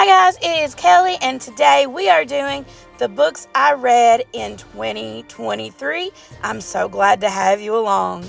Hi guys, it is Kelly, and today we are doing the books I read in 2023. I'm so glad to have you along.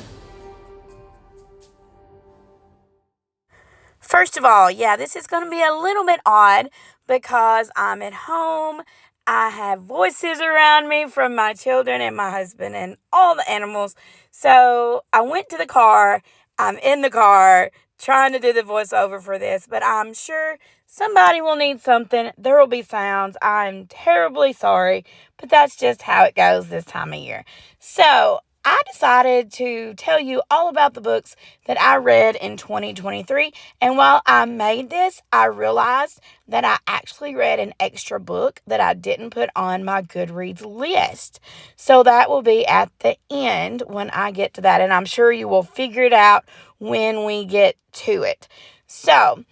First of all, this is going to be a little bit odd because I'm at home. I have voices around me from my children and my husband and all the animals. So I went to the car. I'm in the car trying to do the voiceover for this, but I'm sure somebody will need something. There will be sounds. I'm terribly sorry, but that's just how it goes this time of year. So I decided to tell you all about the books that I read in 2023. And while I made this, I realized that I actually read an extra book that I didn't put on my Goodreads list. So that will be at the end when I get to that. And I'm sure you will figure it out when we get to it. So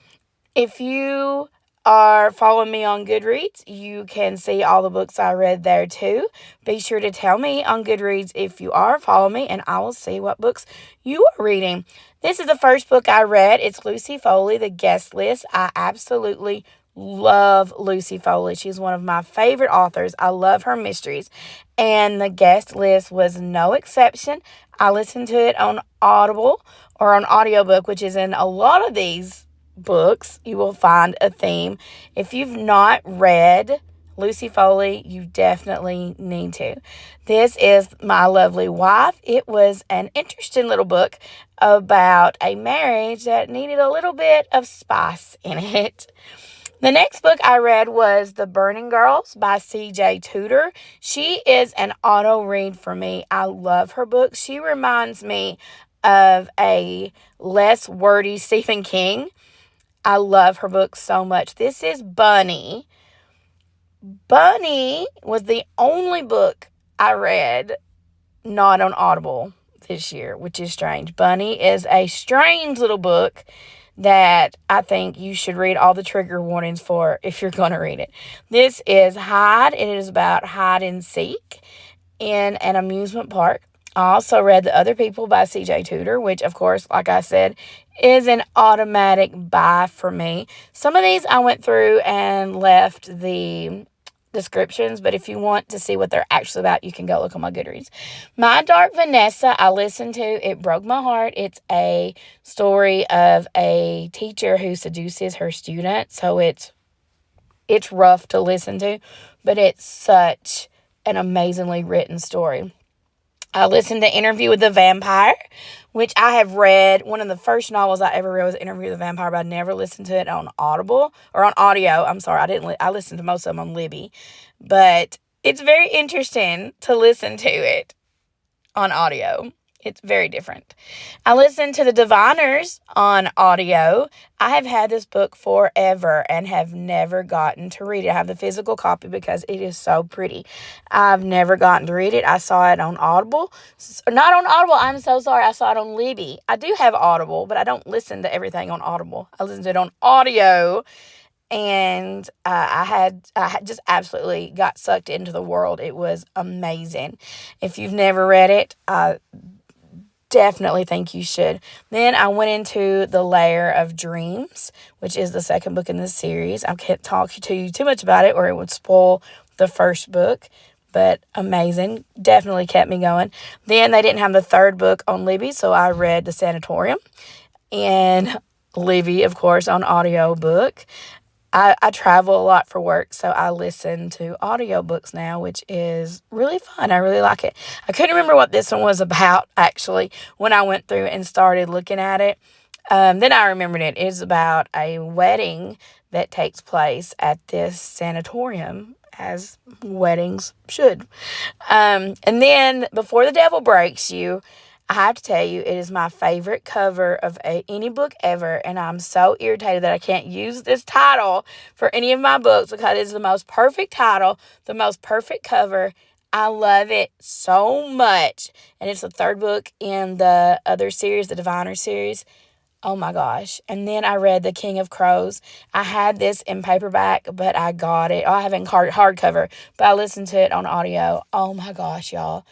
if you are following me on Goodreads, you can see all the books I read there too. Be sure to tell me on Goodreads if you are. Follow me and I will see what books you are reading. This is the first book I read. It's Lucy Foley, The Guest List. I absolutely love Lucy Foley. She's one of my favorite authors. I love her mysteries. And The Guest List was no exception. I listened to it on Audible or on audiobook, which is in a lot of these books. You will find a theme. If you've not read Lucy Foley, you definitely need to. This is My Lovely Wife. It was an interesting little book about a marriage that needed a little bit of spice in it. The next book I read was The Burning Girls by C.J. Tudor. She is an auto read for me. I love her books. She reminds me of a less wordy Stephen King. I love her book so much. This is Bunny. Bunny was the only book I read not on Audible this year, which is strange. Bunny is a strange little book that I think you should read all the trigger warnings for if you're going to read it. This is Hide. It is about hide and seek in an amusement park. I also read The Other People by C.J. Tudor, which, of course, like I said, is an automatic buy for me. Some of these I went through and left the descriptions, but if you want to see what they're actually about, you can go look on my Goodreads. My Dark Vanessa, I listened to. It broke my heart. It's a story of a teacher who seduces her student, so it's rough to listen to, but it's such an amazingly written story. I listened to Interview with the Vampire, which I have read. One of the first novels I ever read was Interview with the Vampire, but I never listened to it on Audible or on audio. I'm sorry, I listened to most of them on Libby, but it's very interesting to listen to it on audio. It's very different. I listened to The Diviners on audio. I have had this book forever and have never gotten to read it. I have the physical copy because it is so pretty. I've never gotten to read it. I saw it on Audible. Not on Audible. I'm so sorry. I saw it on Libby. I do have Audible, but I don't listen to everything on Audible. I listen to it on audio. And I had just absolutely got sucked into the world. It was amazing. If you've never read it, definitely think you should. Then I went into The Lair of Dreams, which is the second book in this series. I can't talk to you too much about it or it would spoil the first book, but amazing. Definitely kept me going. Then they didn't have the third book on Libby, so I read The Sanatorium and Libby, of course, on audiobook. I travel a lot for work, so I listen to audiobooks now, which is really fun. I really like it. I couldn't remember what this one was about, actually, when I went through and started looking at it. Then I remembered it. It's about a wedding that takes place at this sanatorium, as weddings should. And then Before the Devil Breaks You, I have to tell you, it is my favorite cover of any book ever, and I'm so irritated that I can't use this title for any of my books because it's the most perfect title, the most perfect cover. I love it so much, and it's the third book in the other series, the Diviner series. Oh my gosh. And then I read The King of Crows. I had this in paperback, but I got it. I have it in hardcover, but I listened to it on audio. Oh my gosh, y'all.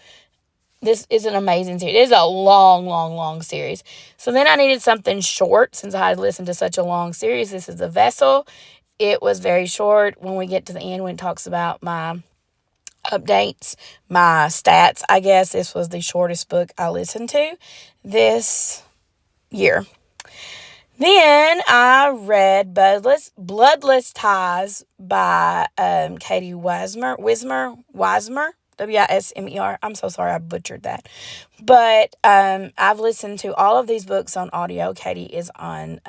This is an amazing series. It is a long, long, long series. So then I needed something short since I had listened to such a long series. This is The Vessel. it was very short. When we get to the end, when it talks about my updates, my stats, I guess, this was the shortest book I listened to this year. Then I read Bloodless Ties by Katie Wismer, Wismer, I'm so sorry I butchered that. But I've listened to all of these books on audio. Katie is on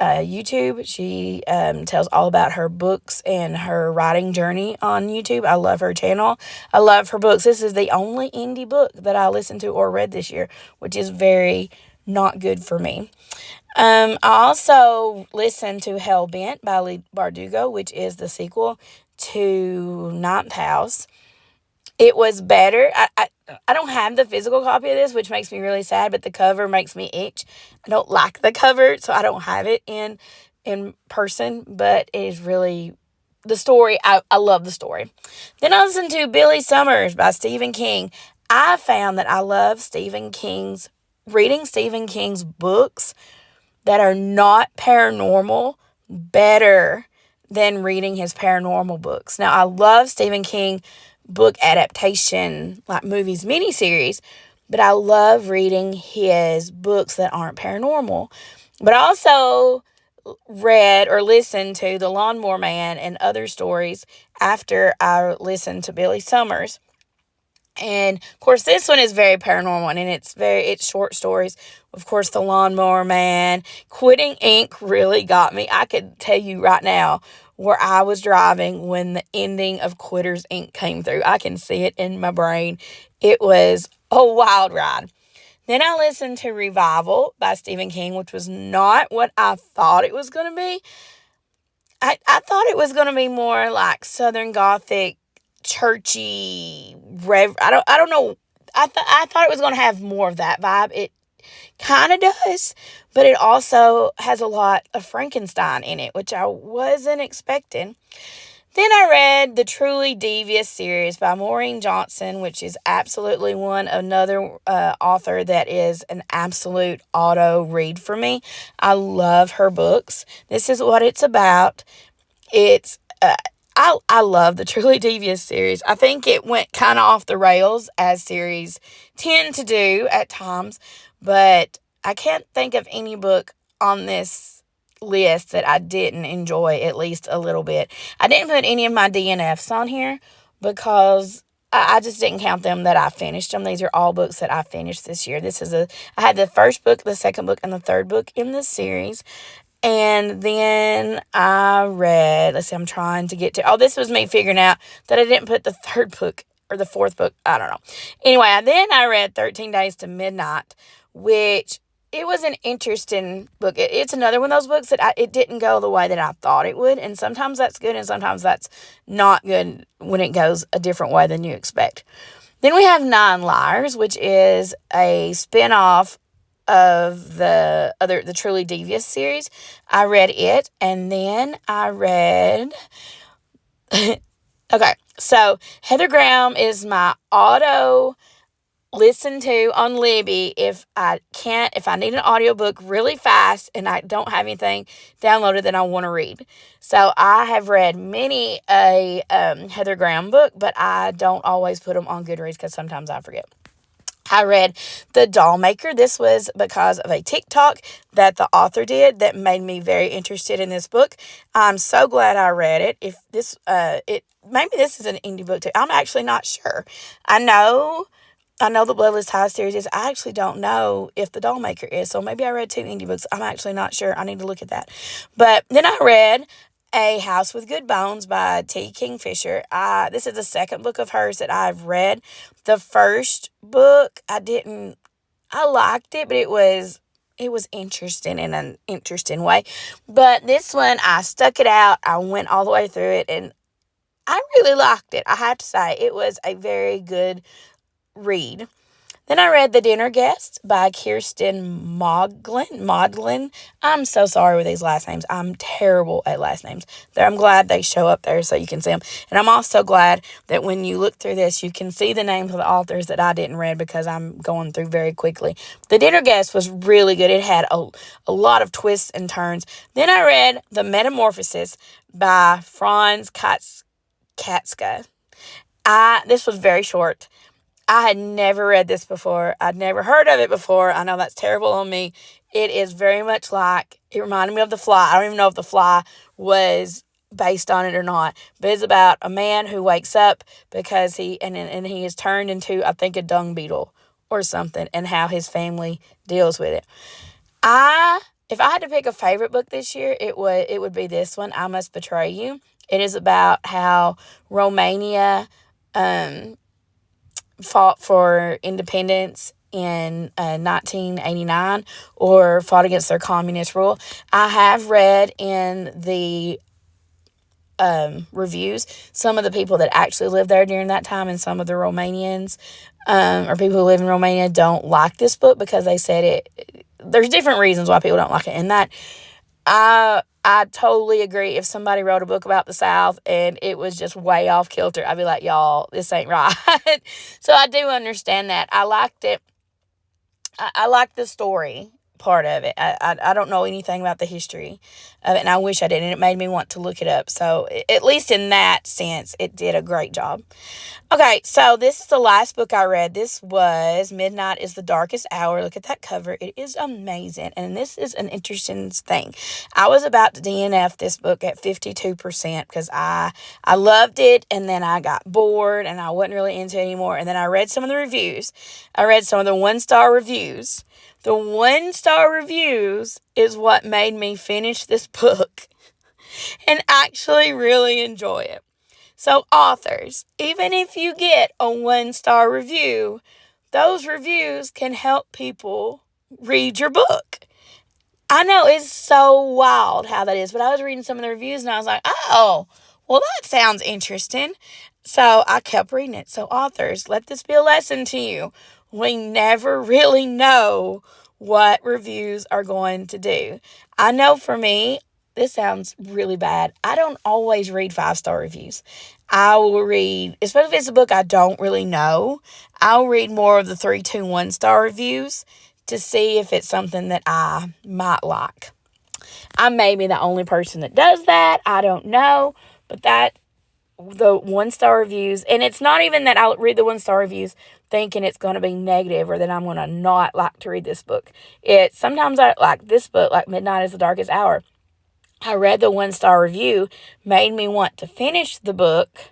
YouTube. She tells all about her books and her writing journey on YouTube. I love her channel. I love her books. This is the only indie book that I listened to or read this year, which is very not good for me. I also listened to Hellbent by Lee Bardugo, which is the sequel to Ninth House. It was better. I don't have the physical copy of this, which makes me really sad, but the cover makes me itch. I don't like the cover, so I don't have it in person, but it is really the story. I love the story. Then I listened to Billy Summers by Stephen King. I found that I love reading Stephen King's books that are not paranormal better than reading his paranormal books. Now, I love Stephen King book adaptation, like movies, miniseries, but I love reading his books that aren't paranormal. But I also read or listened to The Lawnmower Man and other stories after I listened to Billy Summers. And of course, this one is very paranormal, and it's short stories. Of course, The Lawnmower Man, Quitting Ink really got me. I could tell you right now where I was driving when the ending of Quitters Inc. came through. I can see it in my brain. It was a wild ride. Then I listened to Revival by Stephen King, which was not what I thought it was going to be. I thought it was going to be more like Southern Gothic, churchy, I don't know. I thought it was going to have more of that vibe. It kind of does, but it also has a lot of Frankenstein in it, which I wasn't expecting. Then I read the Truly Devious series by Maureen Johnson, which is absolutely another author that is an absolute auto read for me. I love her books. This is what it's about. It's I love the Truly Devious series. I think it went kind of off the rails, as series tend to do at times, but I can't think of any book on this list that I didn't enjoy at least a little bit. I didn't put any of my DNFs on here because I just didn't count them that I finished them. These are all books that I finished this year. I had the first book, the second book, and the third book in this series. And then I read, I'm trying to get to, this was me figuring out that I didn't put the third book or the fourth book. I don't know. Anyway, then I read 13 Days to Midnight, which it was an interesting book. It's another one of those books that it didn't go the way that I thought it would. And sometimes that's good and sometimes that's not good when it goes a different way than you expect. Then we have Nine Liars, which is a spinoff of the Truly Devious series. I read it, and then I read okay, so Heather Graham is my auto listen to on Libby if I need an audiobook really fast and I don't have anything downloaded that I want to read. So I have read many a Heather Graham book, but I don't always put them on Goodreads because sometimes I forget. I read The Doll Maker. This was because of a TikTok that the author did that made me very interested in this book. I'm so glad I read it. Maybe this is an indie book too. I'm actually not sure. I know the Bloodless Ties series is. I actually don't know if The Doll Maker is. So maybe I read two indie books. I'm actually not sure. I need to look at that. But then I read A House with Good Bones by T. Kingfisher. This is the second book of hers that I've read. The first book, I liked it, but it was interesting in an interesting way. But this one, I stuck it out. I went all the way through it, and I really liked it. I have to say, it was a very good read. Then I read The Dinner Guest by Kirsten Maudlin. I'm so sorry with these last names. I'm terrible at last names. I'm glad they show up there so you can see them. And I'm also glad that when you look through this, you can see the names of the authors that I didn't read because I'm going through very quickly. The Dinner Guest was really good. It had a lot of twists and turns. Then I read The Metamorphosis by Franz Katzka. This was very short. I had never read this before. I'd never heard of it before. I know that's terrible on me. It is very much like, it reminded me of The Fly. I don't even know if The Fly was based on it or not. But it's about a man who wakes up because he is turned into, I think, a dung beetle or something, and how his family deals with it. If I had to pick a favorite book this year, it would be this one, I Must Betray You. It is about how Romania fought for independence in 1989 or fought against their communist rule. I have read in the reviews some of the people that actually lived there during that time, and some of the Romanians or people who live in Romania don't like this book because they said there's different reasons why people don't like it, and that I totally agree. If somebody wrote a book about the South and it was just way off kilter, I'd be like, y'all, this ain't right. So I do understand that. I liked it. I liked the story part of it. I don't know anything about the history of it, and I wish I did, and it made me want to look it up. So at least in that sense, it did a great job. Okay, so this is the last book I read. This was Midnight is the Darkest Hour. Look at that cover. It is amazing, and this is an interesting thing. I was about to DNF this book at 52% because I loved it, and then I got bored, and I wasn't really into it anymore, and then I read some of the reviews. I read some of the one-star reviews. The one-star reviews is what made me finish this book and actually really enjoy it. So authors, even if you get a one-star review, those reviews can help people read your book. I know it's so wild how that is, but I was reading some of the reviews and I was like, oh, well, that sounds interesting. So I kept reading it. So authors, let this be a lesson to you. We never really know what reviews are going to do. I know for me, this sounds really bad. I don't always read 5-star reviews. I will read, especially if it's a book I don't really know, I'll read more of the 3, 2, 1-star reviews to see if it's something that I might like. I may be the only person that does that. I don't know. But the 1-star reviews, and it's not even that I'll read the 1-star reviews thinking it's going to be negative or that I'm going to not like to read this book. Sometimes I like this book, like Midnight is the Darkest Hour. I read the 1-star review, made me want to finish the book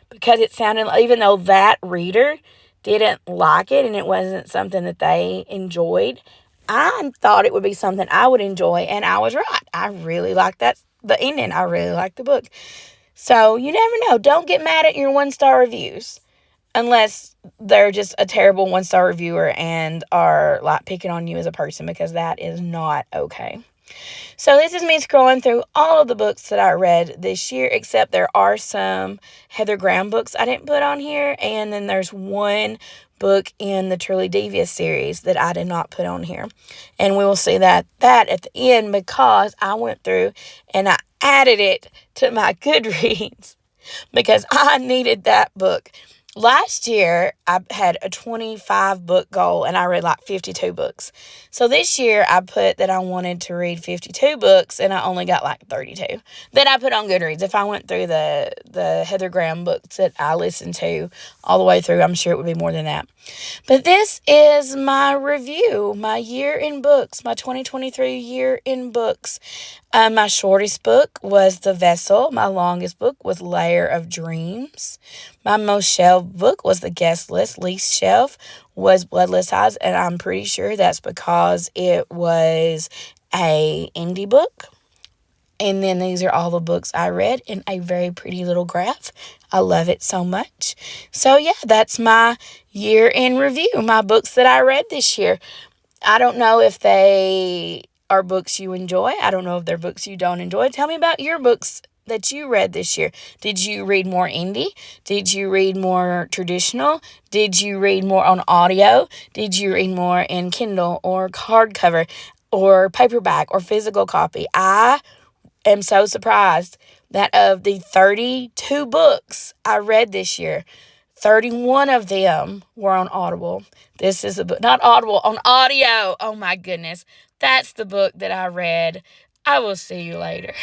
because it sounded, even though that reader didn't like it and it wasn't something that they enjoyed, I thought it would be something I would enjoy, and I was right. I really liked the ending. I really liked the book. So you never know. Don't get mad at your 1-star reviews unless they're just a terrible 1-star reviewer and are like picking on you as a person, because that is not okay. So this is me scrolling through all of the books that I read this year, except there are some Heather Graham books I didn't put on here, and then there's one book in the Truly Devious series that I did not put on here. And we will see that at the end, because I went through and I added it to my Goodreads because I needed that book. Last year, I had a 25 book goal and I read like 52 books. So this year, I put that I wanted to read 52 books and I only got like 32. Then I put on Goodreads. If I went through the Heather Graham books that I listened to all the way through, I'm sure it would be more than that. But this is my review, my year in books, my 2023 year in books. My shortest book was The Vessel. My longest book was Layer of Dreams. My most shelved book was The Guest List. Least shelved was Bloodless Ties, and I'm pretty sure that's because it was a indie book. And then these are all the books I read in a very pretty little graph. I love it so much. So yeah, that's my year in review, my books that I read this year. I don't know if they are books you enjoy. I don't know if they're books you don't enjoy. Tell me about your books that you read this year? Did you read more indie? Did you read more traditional? Did you read more on audio? Did you read more in Kindle or hardcover or paperback or physical copy? I am so surprised that of the 32 books I read this year, 31 of them were on Audible. This is a book, not Audible, on audio. Oh my goodness. That's the book that I read. I will see you later.